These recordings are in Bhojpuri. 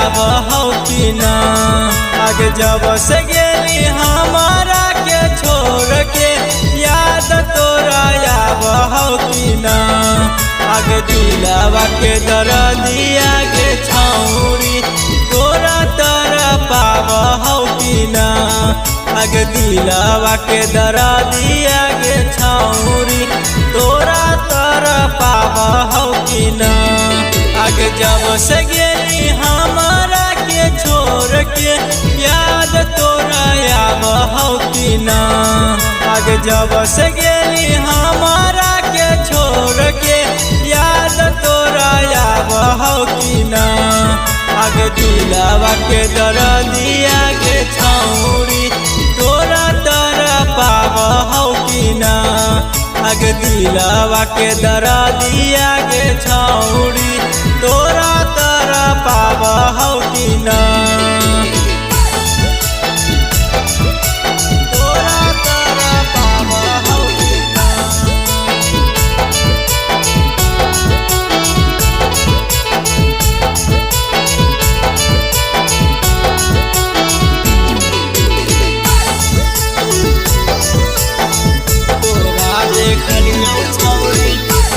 आब हो कि ना। आगे जब से गेली हमारा के छोड़ के याद तोरा आब हो कि ना। आगे दिलवा के दर्दिया के छौरी तोरा पाब हो कि ना। आगे दिलवा के दर्दिया के छौरी तोरा पाब हो कि ना। आगे जब से गेली हमारा के छोड़ के याद तोरा आब हो कि ना। आगे जब से गेली हमारा के छोड़ के याद तोरा आब हो कि ना। आगे दिलवा के दर्दिया के छौरी तोरा पाब हो कि ना। आगे दिलवा के दर्दिया के छौरी तोरा पाब हो कि ना।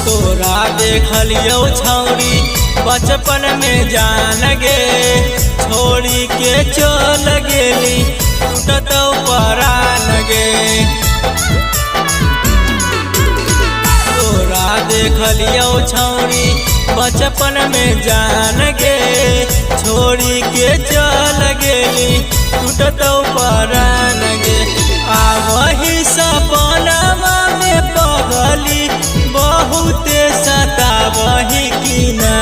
तोरा देखलियो छौरी बचपन में जान गे छोड़ी के चल गेली टूटत परान गे। तोरा देखलियो छौरी बचपन में जान गे छोड़ी के चल गेली टूटत परान गे। आवही सपनमा में पगली बहुते सतावही कि ना।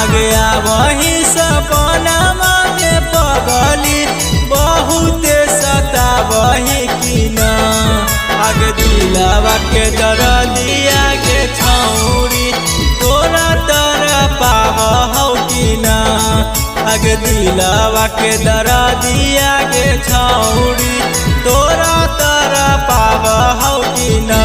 आगे आवही सपनमा में पगली बहुते सतावही कि ना। आगे दिलवा के दर्दिया के छौरी तोरा पाब हो कि ना। आगे दिलवा के दर्दिया के छौरी तोरा पाब हो कि ना।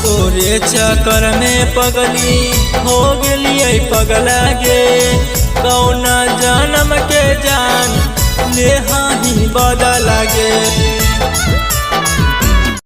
तोरे चक्कर में पगली हो गेलिए पगला गे कौन जन्म के जान ले ही बदल गे।